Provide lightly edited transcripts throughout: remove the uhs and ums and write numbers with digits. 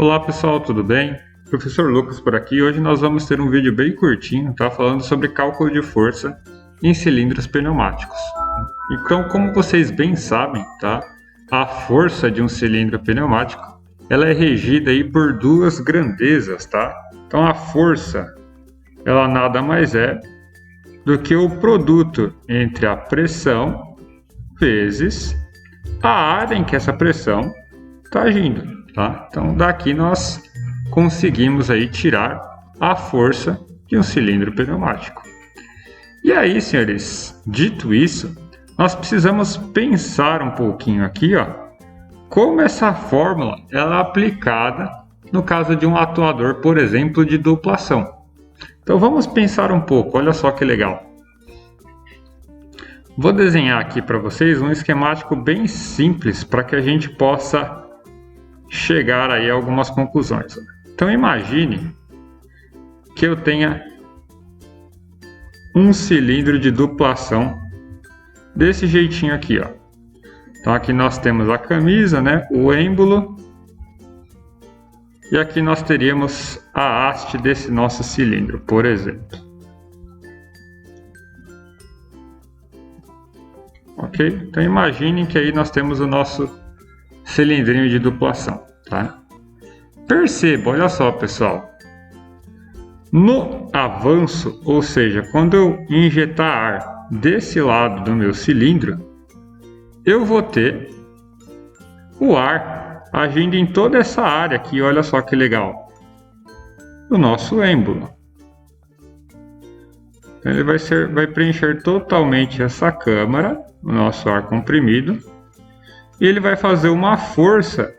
Olá pessoal, tudo bem? Professor Lucas por aqui. Hoje nós vamos ter um vídeo bem curtinho, tá? Falando sobre cálculo de força em cilindros pneumáticos. Então, como vocês bem sabem, tá? A força de um cilindro pneumático, ela é regida aí por duas grandezas, tá? Então a força, ela nada mais é do que o produto entre a pressão vezes a área em que essa pressão está agindo. Tá? Então daqui nós conseguimos aí tirar a força de um cilindro pneumático. E aí, senhores, dito isso, nós precisamos pensar um pouquinho aqui, ó, como essa fórmula ela é aplicada no caso de um atuador, por exemplo, de duplação. Então vamos pensar um pouco, olha só que legal. Vou desenhar aqui para vocês um esquemático bem simples para que a gente possa chegar aí a algumas conclusões. Então imagine que eu tenha um cilindro de duplação desse jeitinho aqui, ó. Então aqui nós temos a camisa, né, o êmbolo, e aqui nós teríamos a haste desse nosso cilindro, por exemplo. Ok? Então imaginem que aí nós temos o nosso cilindrinho de duplação, tá? Perceba, olha só, pessoal. No avanço, ou seja, quando eu injetar ar desse lado do meu cilindro, eu vou ter o ar agindo em toda essa área aqui, olha só que legal, do nosso êmbolo. Então, ele vai preencher totalmente essa câmara, o nosso ar comprimido, e ele vai fazer uma força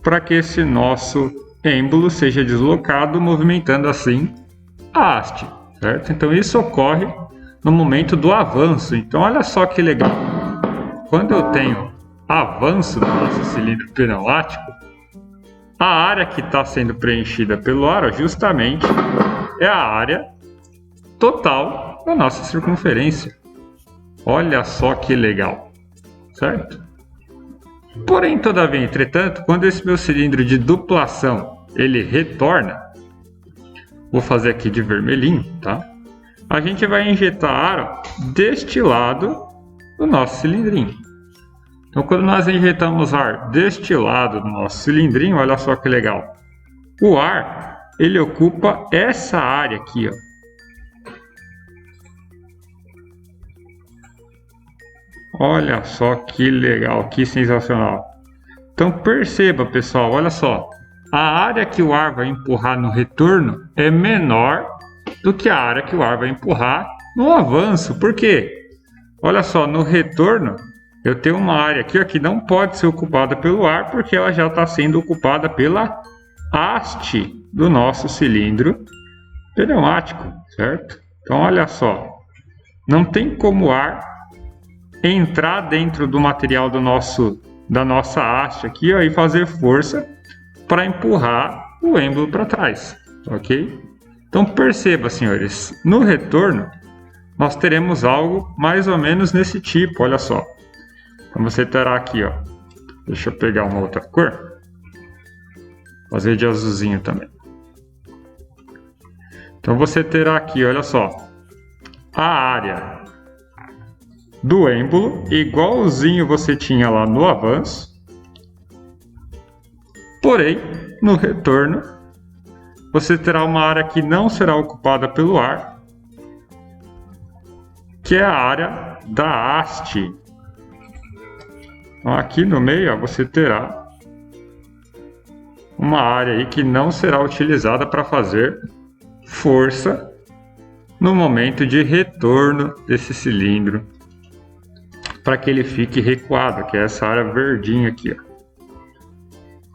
para que esse nosso êmbolo seja deslocado, movimentando assim a haste, certo? Então isso ocorre no momento do avanço. Então olha só que legal. Quando eu tenho avanço do nosso cilindro pneumático, a área que está sendo preenchida pelo ar justamente é a área total da nossa circunferência. Olha só que legal, certo? Porém, todavia, entretanto, quando esse meu cilindro de duplação ele retorna, vou fazer aqui de vermelhinho, tá? A gente vai injetar ar deste lado do nosso cilindrinho. Então, quando nós injetamos ar deste lado do nosso cilindrinho, olha só que legal. O ar, ele ocupa essa área aqui, ó. Olha só que legal, que sensacional. Então perceba, pessoal, olha só. A área que o ar vai empurrar no retorno é menor do que a área que o ar vai empurrar no avanço. Por quê? Olha só, no retorno eu tenho uma área aqui ó, que não pode ser ocupada pelo ar porque ela já está sendo ocupada pela haste do nosso cilindro pneumático, certo? Então olha só, não tem como o ar entrar dentro do material da nossa haste aqui ó, e fazer força para empurrar o êmbolo para trás, ok? Então perceba, senhores, no retorno nós teremos algo mais ou menos nesse tipo, olha só. Então você terá aqui, ó, deixa eu pegar uma outra cor, fazer de azulzinho também. Então você terá aqui, olha só, a área do êmbolo, igualzinho você tinha lá no avanço, porém, no retorno, você terá uma área que não será ocupada pelo ar, que é a área da haste. Então, aqui no meio, ó, você terá uma área aí que não será utilizada para fazer força no momento de retorno desse cilindro, para que ele fique recuado, que é essa área verdinha aqui,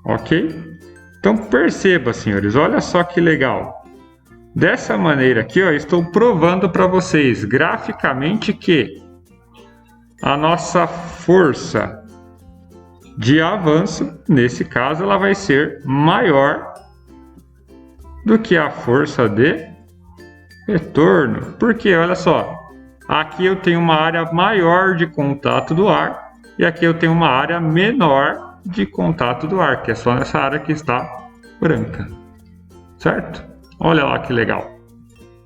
ó. Ok? Então perceba, senhores, olha só que legal. Dessa maneira aqui, ó, estou provando para vocês graficamente que a nossa força de avanço, nesse caso, ela vai ser maior do que a força de retorno. Porque, olha só, aqui eu tenho uma área maior de contato do ar e aqui eu tenho uma área menor de contato do ar, que é só nessa área que está branca, certo? Olha lá que legal.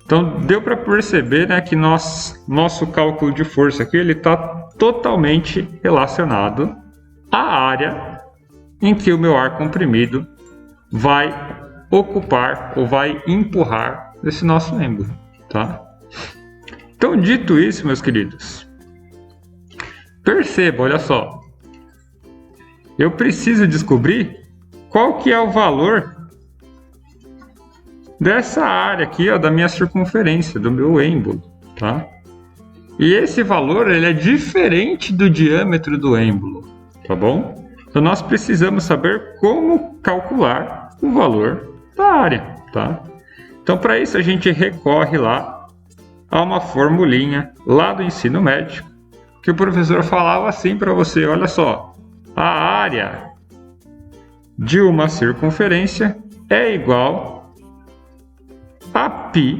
Então deu para perceber, né, que nosso cálculo de força aqui ele está totalmente relacionado à área em que o meu ar comprimido vai ocupar ou vai empurrar esse nosso êmbolo, tá? Então, dito isso, meus queridos, perceba, olha só, eu preciso descobrir qual que é o valor dessa área aqui, ó, da minha circunferência, do meu êmbolo, tá? E esse valor ele é diferente do diâmetro do êmbolo, tá bom? Então nós precisamos saber como calcular o valor da área, tá? Então para isso a gente recorre lá a uma formulinha lá do ensino médio, que o professor falava assim para você, olha só, a área de uma circunferência é igual a π,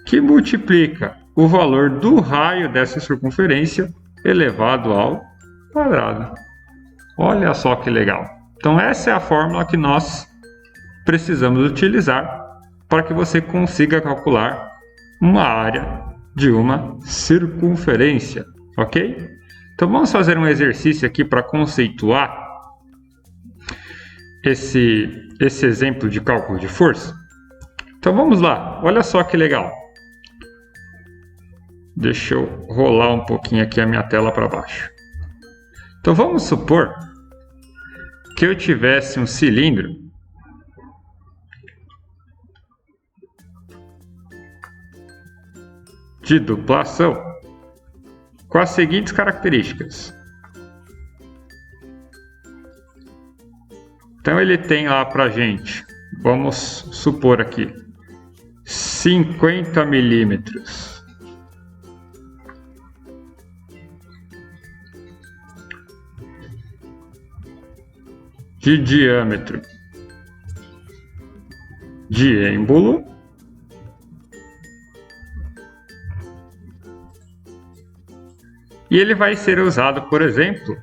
que multiplica o valor do raio dessa circunferência elevado ao quadrado. Olha só que legal. Então essa é a fórmula que nós precisamos utilizar para que você consiga calcular uma área de uma circunferência, ok? Então vamos fazer um exercício aqui para conceituar esse exemplo de cálculo de força. Então vamos lá, olha só que legal. Deixa eu rolar um pouquinho aqui a minha tela para baixo. Então vamos supor que eu tivesse um cilindro de duplação com as seguintes características. Então ele tem lá pra gente, vamos supor aqui, 50 milímetros de diâmetro de êmbolo e ele vai ser usado, por exemplo,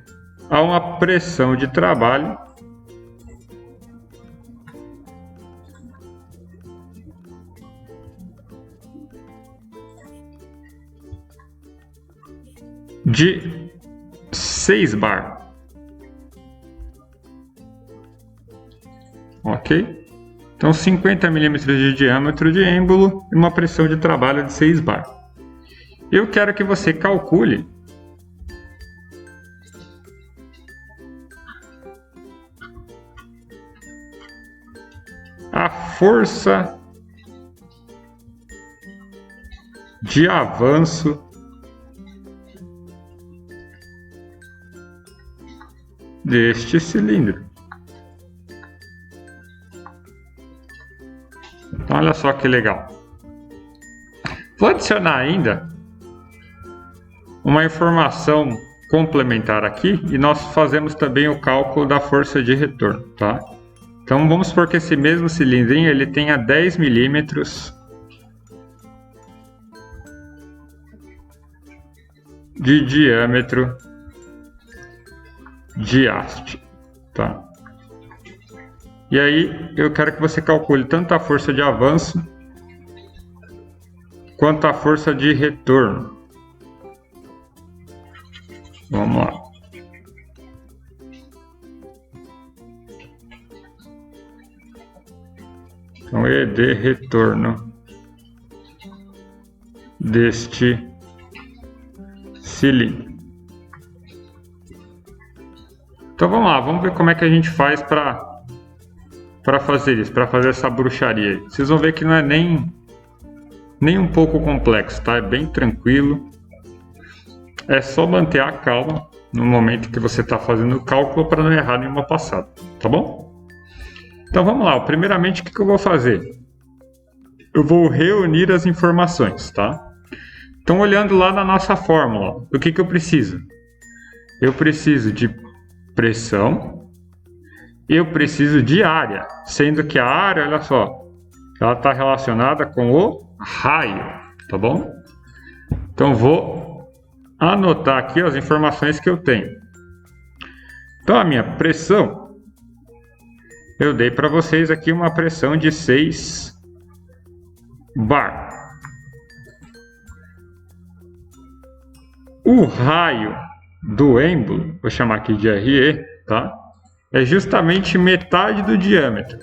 a uma pressão de trabalho de 6 bar. Ok? Então 50 milímetros de diâmetro de êmbolo e uma pressão de trabalho de 6 bar. Eu quero que você calcule a força de avanço deste cilindro. Então, olha só que legal. Vou adicionar ainda uma informação complementar aqui e nós fazemos também o cálculo da força de retorno, tá? Então vamos supor que esse mesmo cilindrinho ele tenha 10 milímetros de diâmetro de haste, tá? E aí eu quero que você calcule tanto a força de avanço quanto a força de retorno. Vamos lá. Então, E de retorno deste cilindro. Então vamos lá, vamos ver como é que a gente faz para fazer isso, para fazer essa bruxaria aí. Vocês vão ver que não é nem um pouco complexo, tá? É bem tranquilo. É só manter a calma no momento que você está fazendo o cálculo para não errar nenhuma passada, tá bom? Então vamos lá, primeiramente o que eu vou fazer? Eu vou reunir as informações, tá? Então olhando lá na nossa fórmula, o que eu preciso? Eu preciso de pressão, eu preciso de área, sendo que a área, olha só, ela está relacionada com o raio, tá bom? Então vou anotar aqui as informações que eu tenho. Então a minha pressão, eu dei para vocês aqui uma pressão de 6 bar. O raio do êmbolo, vou chamar aqui de RE, tá? É justamente metade do diâmetro.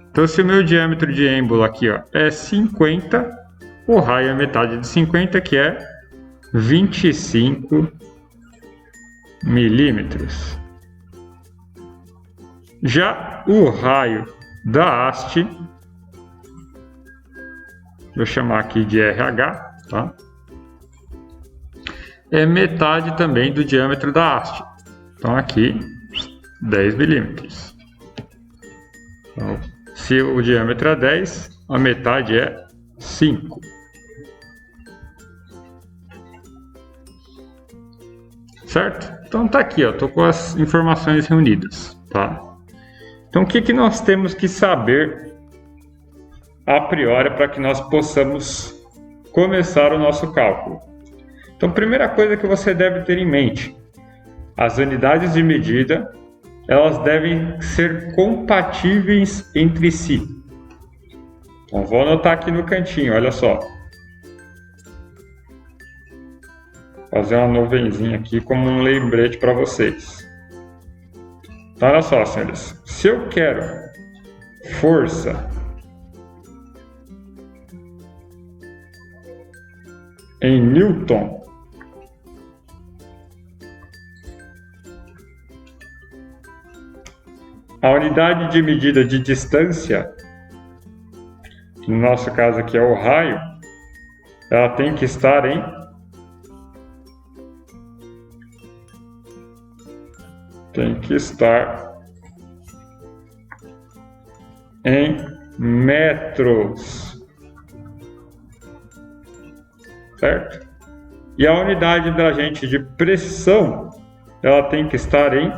Então se o meu diâmetro de êmbolo aqui, ó, é 50, o raio é metade de 50, que é 25 milímetros. Já o raio da haste, vou chamar aqui de RH, tá? É metade também do diâmetro da haste. Então aqui 10 milímetros. Então, se o diâmetro é 10, a metade é 5. Certo? Então tá aqui, ó, tô com as informações reunidas, tá? Então o que nós temos que saber a priori para que nós possamos começar o nosso cálculo? Então, primeira coisa que você deve ter em mente, as unidades de medida, elas devem ser compatíveis entre si. Então, vou anotar aqui no cantinho, olha só. Fazer uma nuvenzinha aqui como um lembrete para vocês. Então, olha só, senhores. Se eu quero força em Newton, a unidade de medida de distância, no nosso caso aqui é o raio, ela tem que estar em metros, certo? E a unidade da gente de pressão, ela tem que estar em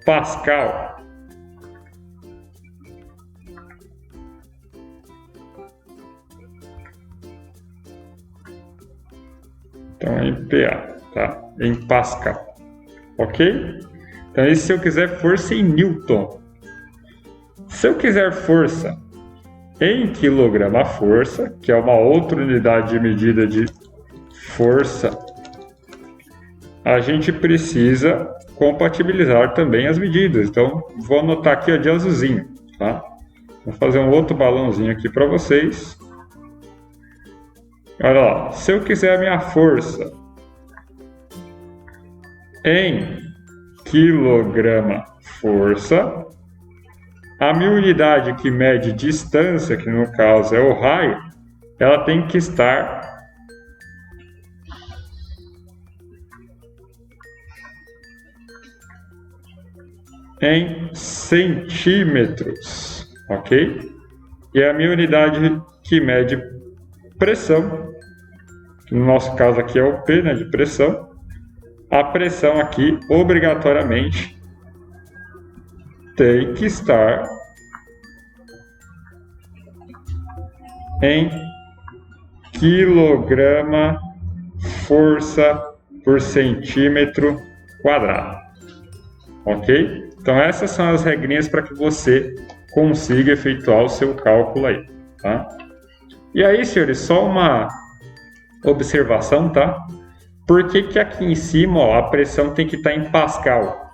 Pascal. Então, em PA, tá? Em Pascal, ok? Então, isso se eu quiser força em Newton. Se eu quiser força em quilograma-força, que é uma outra unidade de medida de força, a gente precisa compatibilizar também as medidas. Então, vou anotar aqui, ó, de azulzinho, tá? Vou fazer um outro balãozinho aqui para vocês. Olha lá, se eu quiser a minha força em quilograma-força, a minha unidade que mede distância, que no caso é o raio, ela tem que estar em centímetros, ok? E a minha unidade que mede pressão, que no nosso caso aqui é o P, né, de pressão, a pressão aqui obrigatoriamente tem que estar em quilograma força por centímetro quadrado, ok? Então essas são as regrinhas para que você consiga efetuar o seu cálculo aí, tá? E aí, senhores, só uma observação, tá? Por que aqui em cima, ó, a pressão tem que estar em Pascal?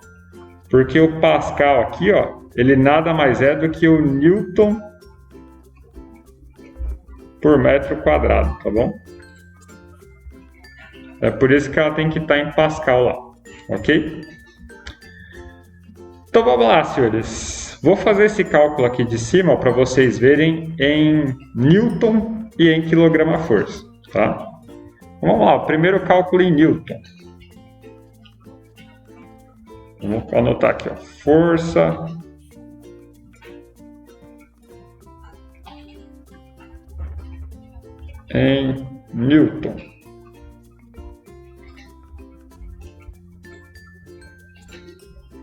Porque o Pascal aqui, ó, ele nada mais é do que o Newton por metro quadrado, tá bom? É por isso que ela tem que estar em Pascal lá, ok? Então vamos lá, senhores. Vou fazer esse cálculo aqui de cima para vocês verem em Newton e em quilograma-força, tá? Vamos lá, o primeiro cálculo em Newton. Vamos anotar aqui, ó, força em Newton.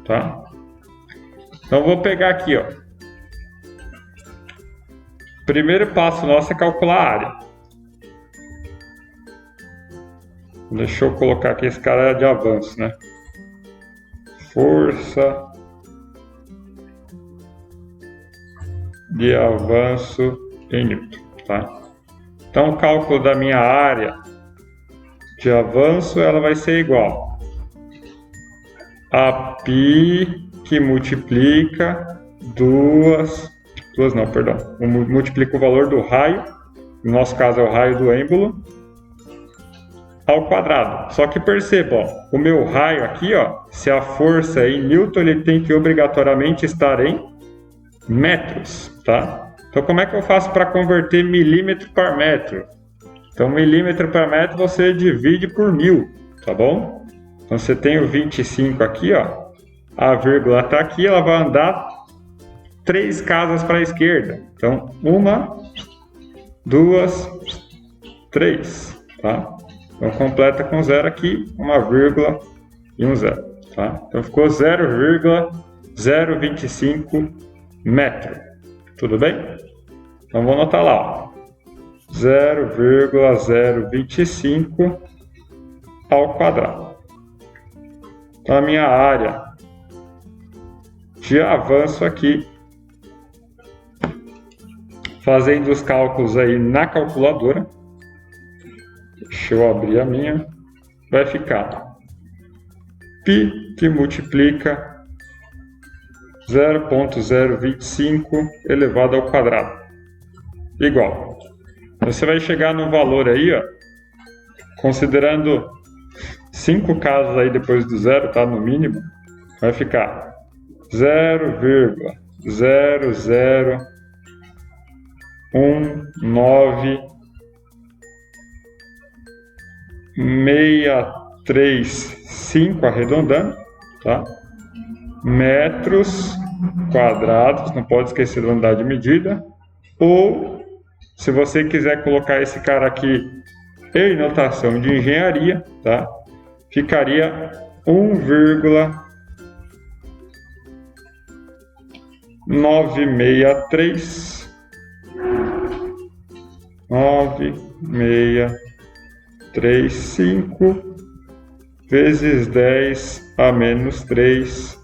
Tá? Então vou pegar aqui, ó. Primeiro passo nosso é calcular a área. Deixa eu colocar aqui esse cara de avanço, né? força de avanço em Newton, tá? Então o cálculo da minha área de avanço ela vai ser igual a π que multiplica multiplica o valor do raio, no nosso caso é o raio do êmbolo, ao quadrado. Só que perceba, ó, o meu raio aqui, ó, se a força é em Newton, ele tem que obrigatoriamente estar em metros, tá? Então como é que eu faço para converter milímetro para metro? Então milímetro para metro você divide por 1000, tá bom? Então você tem o 25 aqui, ó, a vírgula está aqui, ela vai andar 3 casas para a esquerda. Então 1, 2, 3, tá? Então completa com 0 aqui, uma vírgula e um 0, tá? Então ficou 0,025 metro. Tudo bem? Então vou anotar lá, ó. 0,025 ao quadrado. Então a minha área de avanço aqui, fazendo os cálculos aí na calculadora, deixa eu abrir a minha, vai ficar π que multiplica 0,025 elevado ao quadrado, igual. Você vai chegar no valor aí, ó, considerando 5 casos aí depois do zero, tá, no mínimo, vai ficar 0,0019635, arredondando, tá? Metros quadrados, não pode esquecer da unidade de medida, ou se você quiser colocar esse cara aqui em notação de engenharia, tá? Ficaria 1,9635 vezes 10 a menos 3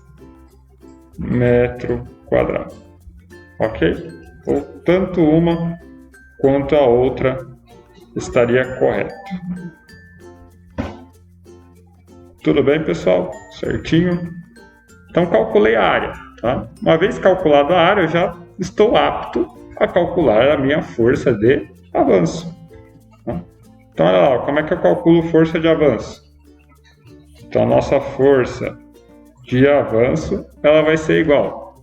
metro quadrado. Ok? Ou tanto uma quanto a outra estaria correto. Tudo bem, pessoal? Certinho? Então calculei a área, tá? Uma vez calculada a área, eu já estou apto a calcular a minha força de avanço, tá? Então olha lá, como é que eu calculo força de avanço? Então a nossa força de avanço, ela vai ser igual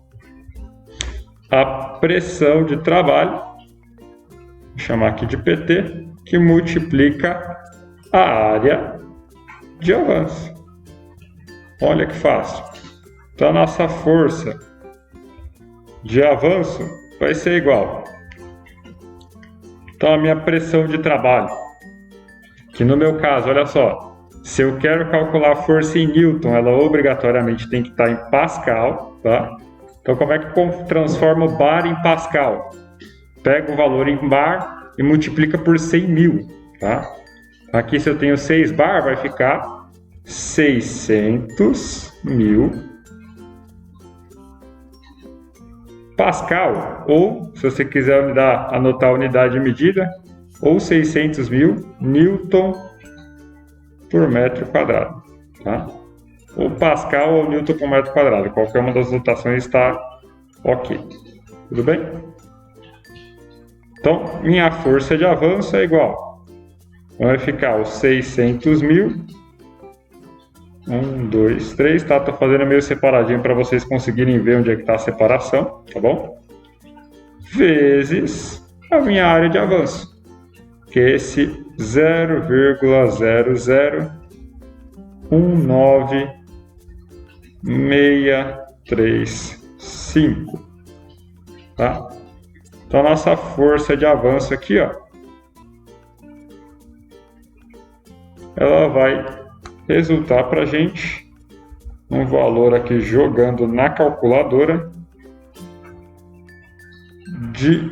à pressão de trabalho, vou chamar aqui de PT, que multiplica a área de avanço. Olha que fácil. Então a nossa força de avanço vai ser igual. Então a minha pressão de trabalho, que no meu caso, olha só, se eu quero calcular a força em Newton, ela obrigatoriamente tem que estar em Pascal, tá? Então como é que transforma o bar em Pascal? Pega o valor em bar e multiplica por 100.000, tá? Aqui se eu tenho 6 bar, vai ficar 600.000 Pascal, ou se você quiser anotar a unidade de medida, ou 600.000 Newton por metro quadrado, tá? Ou Pascal ou Newton por metro quadrado, qualquer uma das notações está ok. Tudo bem? Então, minha força de avanço é igual. Vai ficar os 600.000. 1, 2, 3, tá? Tô fazendo meio separadinho para vocês conseguirem ver onde é que está a separação, tá bom? Vezes a minha área de avanço, que é esse 0,0019635, tá? Então a nossa força de avanço aqui, ó, ela vai resultar para a gente um valor aqui jogando na calculadora de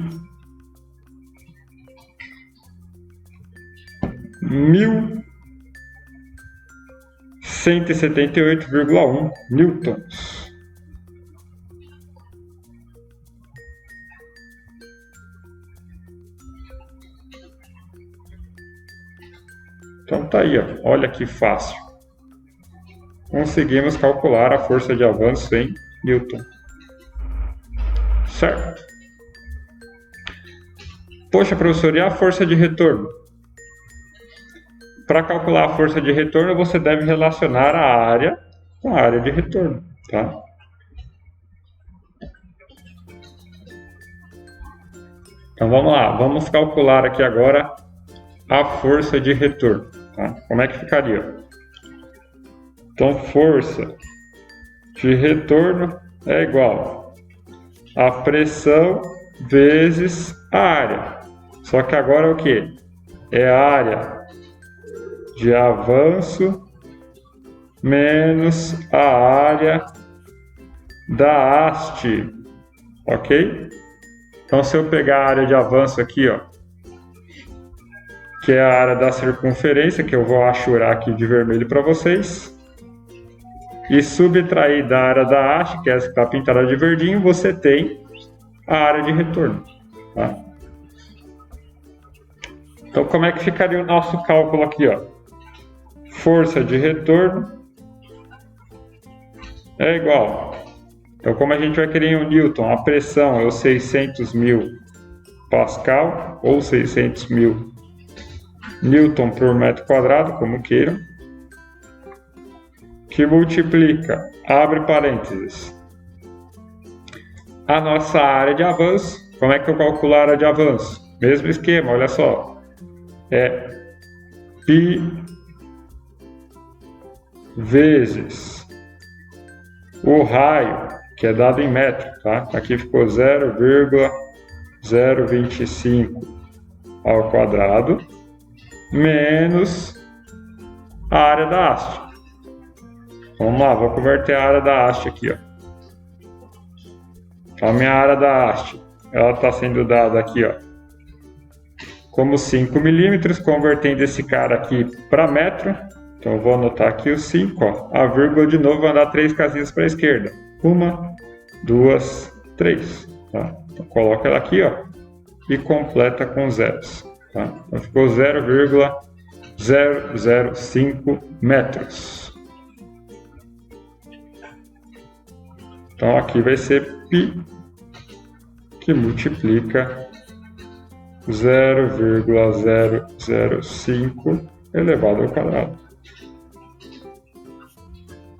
1.100 178,1 newtons. Então tá aí, ó. Olha que fácil. Conseguimos calcular a força de avanço em Newton. Certo? Poxa, professor, e a força de retorno? Para calcular a força de retorno, você deve relacionar a área com a área de retorno, tá? Então vamos lá, vamos calcular aqui agora a força de retorno, tá? Como é que ficaria? Então, força de retorno é igual a pressão vezes a área. Só que agora é o que? É a área de avanço menos a área da haste, ok? Então, se eu pegar a área de avanço aqui, ó, que é a área da circunferência, que eu vou achurar aqui de vermelho para vocês, e subtrair da área da haste, que é essa que está pintada de verdinho, você tem a área de retorno, tá? Então, como é que ficaria o nosso cálculo aqui, ó? Força de retorno é igual. Então, como a gente vai querer em Newton, a pressão é o 600.000 Pascal ou 600.000 Newton por metro quadrado, como queiram, que multiplica, abre parênteses, a nossa área de avanço. Como é que eu calculo a área de avanço? Mesmo esquema, olha só. É π vezes o raio, que é dado em metro, tá? Aqui ficou 0,025 ao quadrado, menos a área da haste. Vamos lá, vou converter a área da haste aqui, ó. A minha área da haste, ela está sendo dada aqui, ó, como 5 milímetros, convertendo esse cara aqui para metro. Então eu vou anotar aqui o 5, ó. A vírgula de novo vai dar 3 casinhas para a esquerda. 1, 2, 3. Tá? Então coloca ela aqui, ó, e completa com zeros. Tá? Então ficou 0,005 metros. Então aqui vai ser π, que multiplica 0,005 elevado ao quadrado.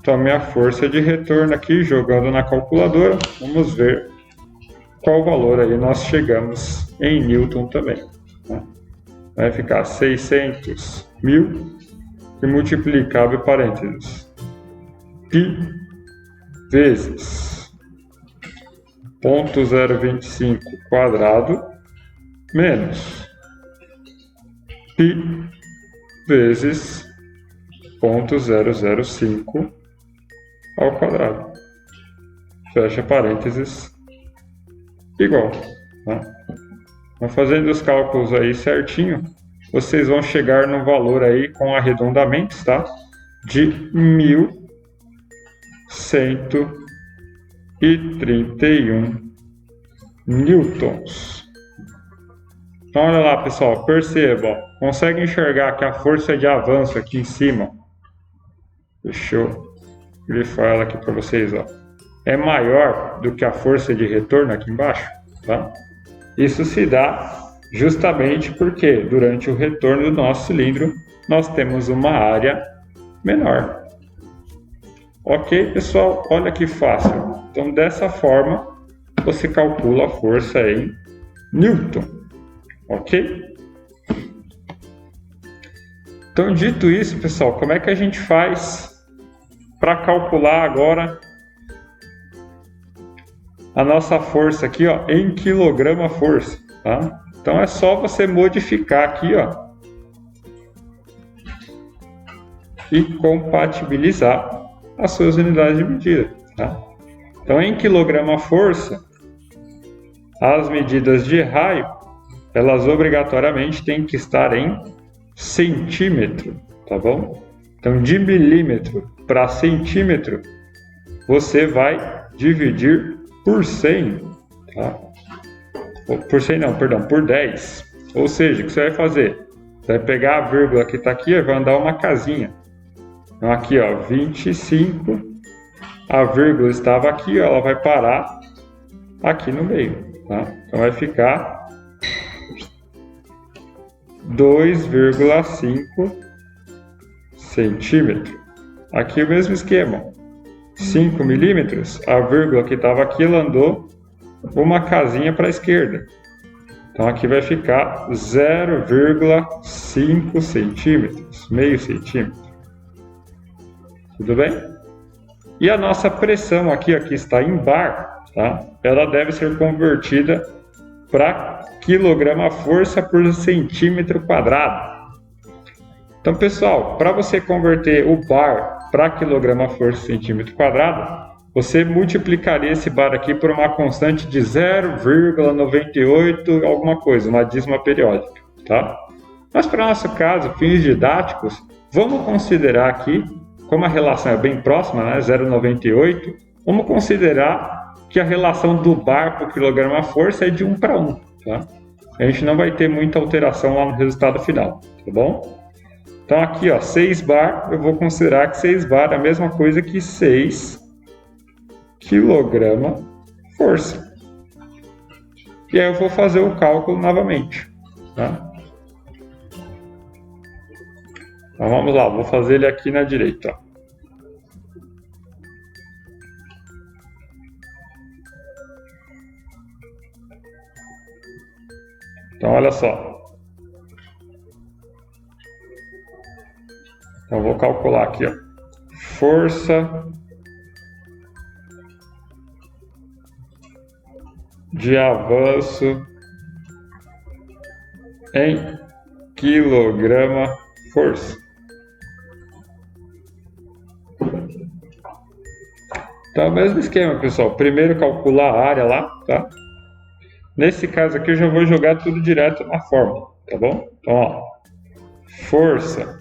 Então, a minha força de retorno aqui, jogando na calculadora, vamos ver qual valor aí nós chegamos em Newton também. Tá? Vai ficar 600.000 e multiplica, abre parênteses, π vezes 0,025 quadrado menos π vezes 0,005 ao quadrado. Fecha parênteses, igual. Tá? Então, fazendo os cálculos aí certinho, vocês vão chegar no valor aí com arredondamentos, tá? De 1.131 newtons. Então olha lá, pessoal, perceba, ó, consegue enxergar que a força de avanço aqui em cima, deixa eu grifar ela aqui para vocês, ó, é maior do que a força de retorno aqui embaixo, tá? Isso se dá justamente porque durante o retorno do nosso cilindro nós temos uma área menor. Ok, pessoal? Olha que fácil. Então, dessa forma, você calcula a força em Newton. Ok? Então, dito isso, pessoal, como é que a gente faz para calcular agora a nossa força aqui, ó, em quilograma-força, tá? Então, é só você modificar aqui, ó, e compatibilizar as suas unidades de medida, tá? Então, em quilograma-força, as medidas de raio, elas obrigatoriamente têm que estar em centímetro, tá bom? Então, de milímetro para centímetro, você vai dividir por 100, tá? Por 100 não, perdão, por 10. Ou seja, o que você vai fazer? Você vai pegar a vírgula que está aqui e vai andar uma casinha. Então aqui, ó, 25, a vírgula estava aqui, ó, ela vai parar aqui no meio, tá? Então vai ficar 2,5 centímetros. Aqui o mesmo esquema, 5 milímetros, a vírgula que estava aqui, ela andou uma casinha para a esquerda. Então aqui vai ficar 0,5 centímetros, meio centímetro. Tudo bem? E a nossa pressão aqui está em bar, tá? Ela deve ser convertida para quilograma-força por centímetro quadrado. Então, pessoal, para você converter o bar para quilograma-força por centímetro quadrado, você multiplicaria esse bar aqui por uma constante de 0,98 alguma coisa, uma dízima periódica, tá? Mas para o nosso caso, fins didáticos, vamos considerar aqui, como a relação é bem próxima, né, 0,98, vamos considerar que a relação do bar por quilograma-força é de 1 para 1, tá? A gente não vai ter muita alteração lá no resultado final, tá bom? Então aqui, ó, 6 bar, eu vou considerar que 6 bar é a mesma coisa que 6 quilograma-força. E aí eu vou fazer o cálculo novamente, tá? Então vamos lá, vou fazer ele aqui na direita, ó. Então olha só. Então eu vou calcular aqui, ó. Força de avanço em quilograma-força. Então, é o mesmo esquema, pessoal. Primeiro calcular a área lá, tá? Nesse caso aqui eu já vou jogar tudo direto na fórmula, tá bom? Então, ó, força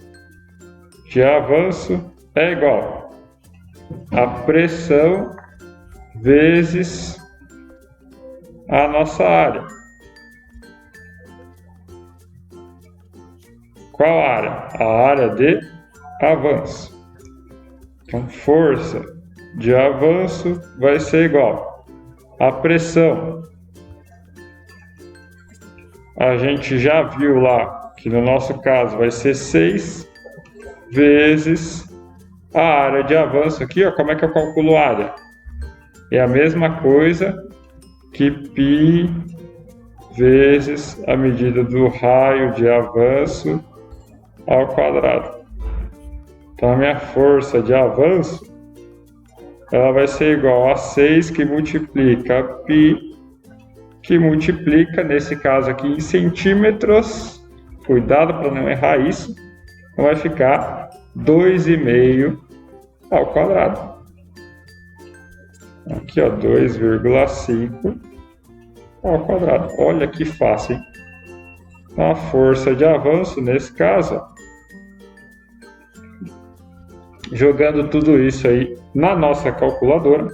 de avanço é igual a pressão vezes a nossa área. Qual área? A área de avanço. Então, força de avanço vai ser igual a pressão. A gente já viu lá que no nosso caso vai ser 6 vezes a área de avanço aqui, ó. Como é que eu calculo a área? É a mesma coisa que π vezes a medida do raio de avanço ao quadrado. Então a minha força de avanço ela vai ser igual a 6 que multiplica π que multiplica, nesse caso aqui, em centímetros. Cuidado para não errar isso. Então vai ficar 2,5 ao quadrado. Aqui, ó, 2,5 ao quadrado. Olha que fácil, hein? Então, a força de avanço, nesse caso, ó, jogando tudo isso aí na nossa calculadora,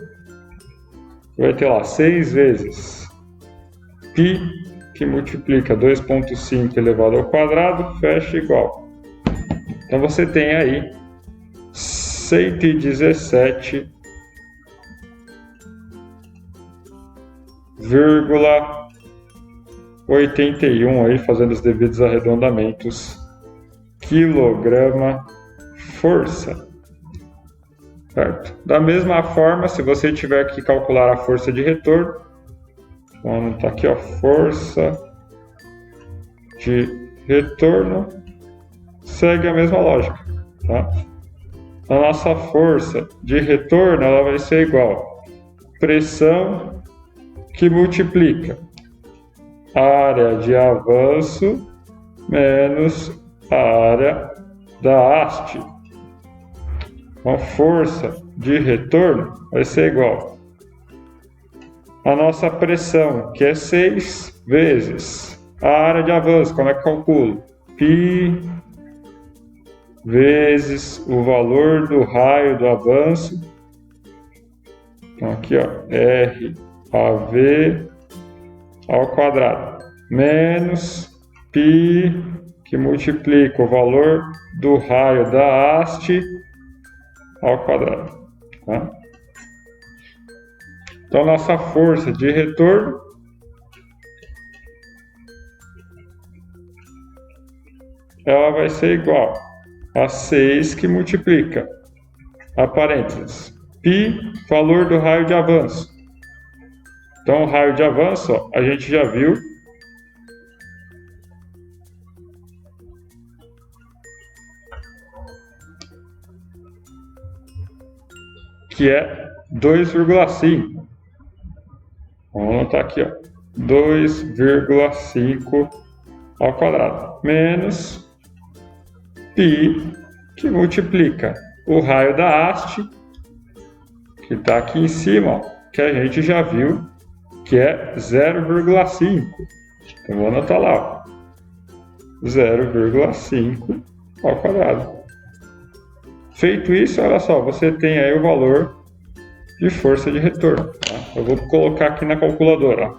vai ter lá 6 vezes π, que multiplica 2,5 elevado ao quadrado, fecha igual. Então você tem aí 117,81 aí, fazendo os devidos arredondamentos, quilograma-força. Certo? Da mesma forma, se você tiver que calcular a força de retorno, vamos anotar aqui, ó, força de retorno, segue a mesma lógica, tá? A nossa força de retorno ela vai ser igual a pressão que multiplica a área de avanço menos a área da haste. Então, força de retorno vai ser igual a nossa pressão, que é 6 vezes a área de avanço. Como é que calculo? π vezes o valor do raio do avanço. Então aqui, ó, RAV ao quadrado menos π, que multiplica o valor do raio da haste ao quadrado. Tá? Então, nossa força de retorno ela vai ser igual a 6 que multiplica, a parênteses, π, valor do raio de avanço. Então, o raio de avanço, ó, a gente já viu que é 2,5. Vamos anotar aqui, ó, 2,5 ao quadrado menos π, que multiplica o raio da haste, que está aqui em cima, ó, que a gente já viu que é 0,5. Então, vou anotar lá, 0,5 ao quadrado. Feito isso, olha só, você tem aí o valor de força de retorno. Tá? Eu vou colocar aqui na calculadora. Ó.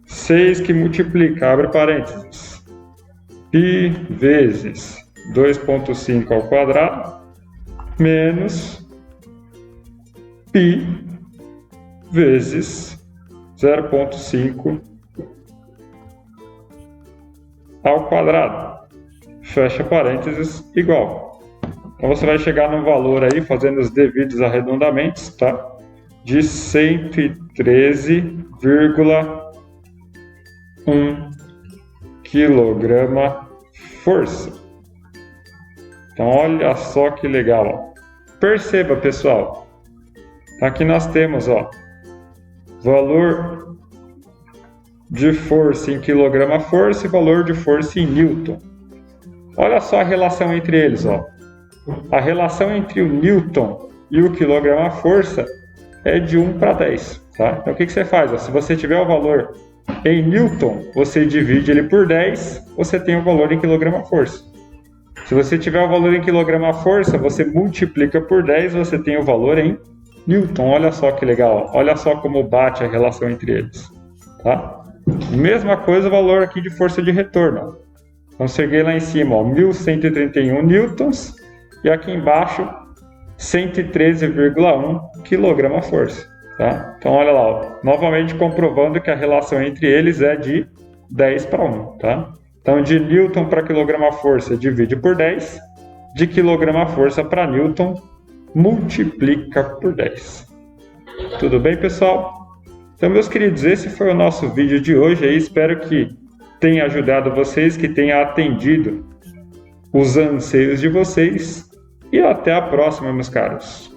6 que multiplica, abre parênteses, π vezes 2,5 ao quadrado, menos π vezes 0,5 ao quadrado. Fecha parênteses, igual. Então você vai chegar no valor aí, fazendo os devidos arredondamentos, tá? De 113,1 kg força. Então olha só que legal, ó. Perceba, pessoal. Aqui nós temos, ó, valor de força em quilograma-força e valor de força em newton. Olha só a relação entre eles, ó. A relação entre o newton e o quilograma-força é de 1 para 10, tá? Então o que você faz? Ó? Se você tiver o valor em newton, você divide ele por 10, você tem o valor em quilograma-força. Se você tiver o valor em quilograma-força, você multiplica por 10, você tem o valor em newton. Olha só que legal, ó. Olha só como bate a relação entre eles, tá? Mesma coisa o valor aqui de força de retorno, ó. Então cheguei lá em cima, ó, 1131 newtons e aqui embaixo 113,1 kg/força, tá? Então olha lá, ó, novamente comprovando que a relação entre eles é de 10 para 1, tá? Então de newton para quilograma-força divide por 10, de quilograma-força para newton multiplica por 10. Tudo bem, pessoal? Então, meus queridos, esse foi o nosso vídeo de hoje. Aí, espero que tenha ajudado vocês, que tenha atendido os anseios de vocês. E até a próxima, meus caros.